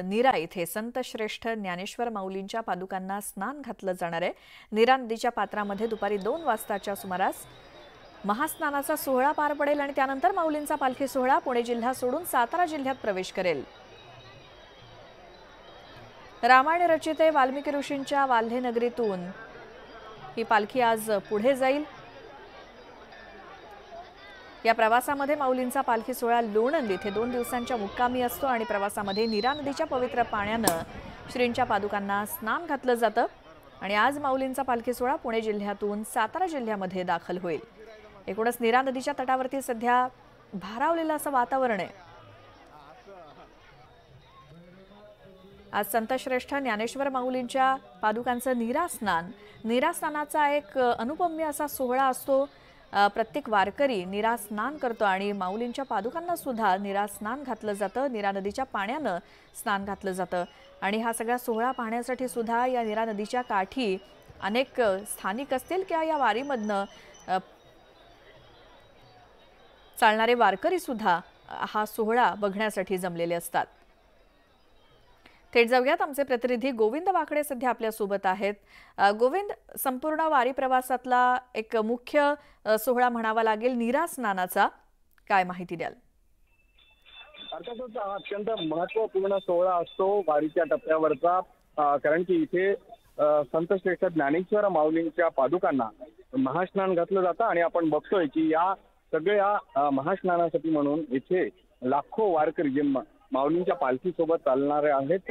नीरा इथे संत श्रेष्ठ ज्ञानेश्वर माऊलींच्या पादुकांना स्नान घातलं जाणार आहे। नीरा नदीच्या पात्रामध्ये दुपारी 2 वाजताच्या सुमारास महास्नानाचा सोहळा पार पडेल आणि त्यानंतर माऊलींचा पालखी सोहळा पुणे जिल्हा सोडून सातारा जिल्ह्यात प्रवेश करेल। रामायण रचिते वाल्मिकी ऋषींच्या वाल्हे नगरीतून ही पालखी आज पुढे जाईल। या प्रवासामध्ये माऊलींचा पालखी सोहळा लोणंद इथे 2 दिवसांच्या मुक्कामी असतो आणि प्रवासामध्ये नीरा नदीच्या पवित्र पाण्यानं श्रींच्या पादुकांना स्नान घातलं जातं आणि आज माऊलींचा पालखी सोहळा पुणे जिल्ह्यातून सातारा जिल्ह्यामध्ये दाखल होईल। एकूणच नीरा नदीच्या तटावरती सध्या भारावलेलं असं वातावरण आहे। आज संत श्रेष्ठ ज्ञानेश्वर माऊलींच्या पादुकांचं नीरा स्नानाचा एक अनुपम्य असा सोहळा असतो। प्रत्येक वारकरी नीरा स्नान करतो आणि माऊलींच्या पादुकांना सुद्धा नीरा स्नान घातलं जातं। नीरा नदीच्या पाण्यानं स्नान घातलं जातं आणि हा सगळा सोहळा पाहण्यासाठी सुद्धा या नीरा नदीच्या काठी अनेक स्थानिक असतील किंवा या वारीमधनं चालणारे वारकरी सुद्धा हा सोहळा बघण्यासाठी जमलेले असतात। थेट जाऊयात, आमचे प्रतिनिधी गोविंद वाकडे सध्या आपल्या सोबत आहेत। गोविंद, संपूर्ण वारी प्रवासातला एक मुख्य सोहळा म्हणावा लागेल नीरा स्नानाचा, काय माहिती द्याल? अर्थातच हा अत्यंत महत्त्वपूर्ण सोहळा असतो वारीच्या टप्प्यावरचा, कारण की इथे संत श्रेष्ठ ज्ञानेश्वर माऊलींच्या पादुकांना महास्नान घातलं जातं आणि आपण बघतोय की या सगळ्या महास्नानासाठी म्हणून इथे लाखो वारकरी जे माऊलींच्या पालखीसोबत चालणारे आहेत,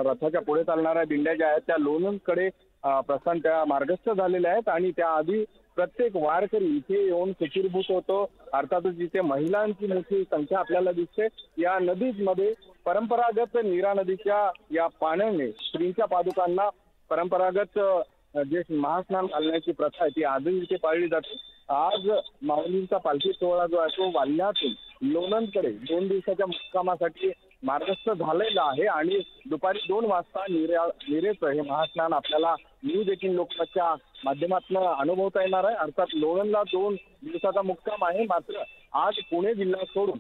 रथाच्या पुढे चालणाऱ्या दिंड्या ज्या आहेत त्या लोणंदकडे प्रस्थान त्या मार्गस्थ झालेल्या आहेत आणि त्याआधी प्रत्येक वारकरी इथे येऊन सुखीभूत होतो। अर्थातच इथे महिलांची मोठी संख्या आपल्याला दिसते। या नदीमध्ये परंपरागत नीरा नदीच्या या पाण्याने श्रींच्या पादुकांना परंपरागत जे महास्नान घालण्याची प्रथा आहे ती आजही इथे पाळली जाते। आज माऊलींचा पालखी सोहळा जो आहे तो वाल्ह्यातून लोणंदकडे 2 दिवसाच्या मुक्कामासाठी मार्गस्थ झालेला आहे आणि दुपारी 2 वाजता नीरेचं हे महास्नान आपल्याला न्यूज 18 लोकमतच्या माध्यमातून अनुभवता येणार आहे। अर्थात लोणंदला 2 दिवसाचा मुक्काम आहे, मात्र आज पुणे जिल्हा सोडून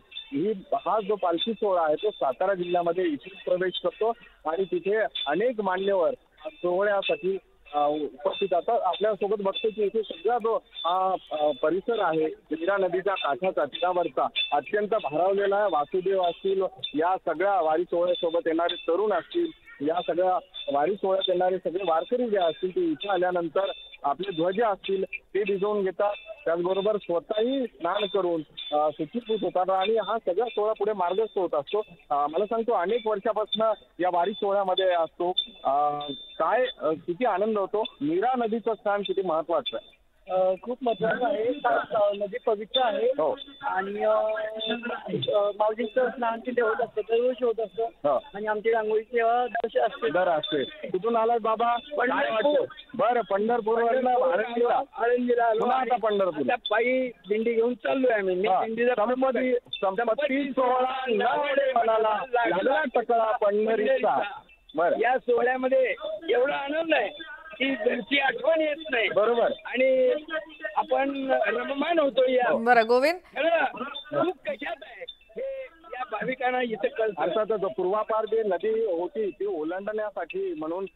हा जो पालखी सोहळा आहे तो सातारा जिल्ह्यामध्ये इथे प्रवेश करतो आणि तिथे अनेक मान्यवर सोहळ्यासाठी उपस्थित असतात। आपल्यासोबत बघतो की इथे सगळा जो परिसर आहे नीरा नदीच्या काठाचा तिरावरचा अत्यंत भारावलेला आहे। वासुदेव असतील, या सगळ्या वारी सोहळ्यासोबत येणारे तरुण असतील, या सगळ्या वारी सोहळ्यात येणारे सगळे वारकरी जे असतील ते इथे आल्यानंतर आपले ध्वज असतील ते भिजवून घेतात, त्याचबरोबर स्वतःही स्नान करून सुखीभूत होतात आणि हा सगळा सोहळा पुढे मार्गस्थ होत असतो। मला सांगतो अनेक वर्षापासून या वारी सोहळ्यामध्ये असतो। काय किती आनंद होतो, नीरा नदीचं स्नान किती महत्वाचं आहे? खूप महत्वाचं आहे, नदी पवित्र आहे आणि माऊलींचं स्नान तिथे होत असतं, दरवर्षी होत असतं आणि आमची रांगोळी सेवा दर असते। कुठून आलात बाबा? बरं, पंढरपूरवरनं आळंदीला आलो, आता पंढरपूर पायी दिंडी घेऊन चाललोय आम्ही। संपत्ती सोहळा लागला टकळा पंढरीचा। बरं, या सोहळ्यामध्ये एवढा आनंद आहे की घरची आठवण येत नाही, बरोबर, आणि आपण रममान होतो। या बरं गोविंद, खूप कशात आहे हे या भाविकांना इथे कळतं। अर्थातच पूर्वापार जे नदी होती ती ओलांडण्यासाठी म्हणून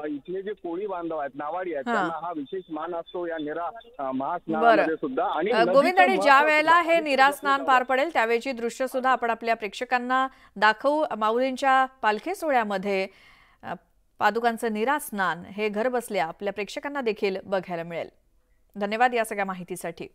इथले जे कोळी बांधव आहेत, नावाडी आहेत, त्यांना हा विशेष मान असतो या नीरा महास्नानामध्ये सुद्धा। आणि गोविंद, आणि ज्या वेळेला हे नीरा स्नान पार पडेल त्यावेळची दृश्य सुद्धा आपण आपल्या प्रेक्षकांना दाखवू। माऊलींच्या पालखी सोहळ्यामध्ये पादुकांचं नीरा स्नान हे घर बसल्या आपल्या प्रेक्षकांना देखील बघायला मिळेल। धन्यवाद या सगळ्या माहितीसाठी।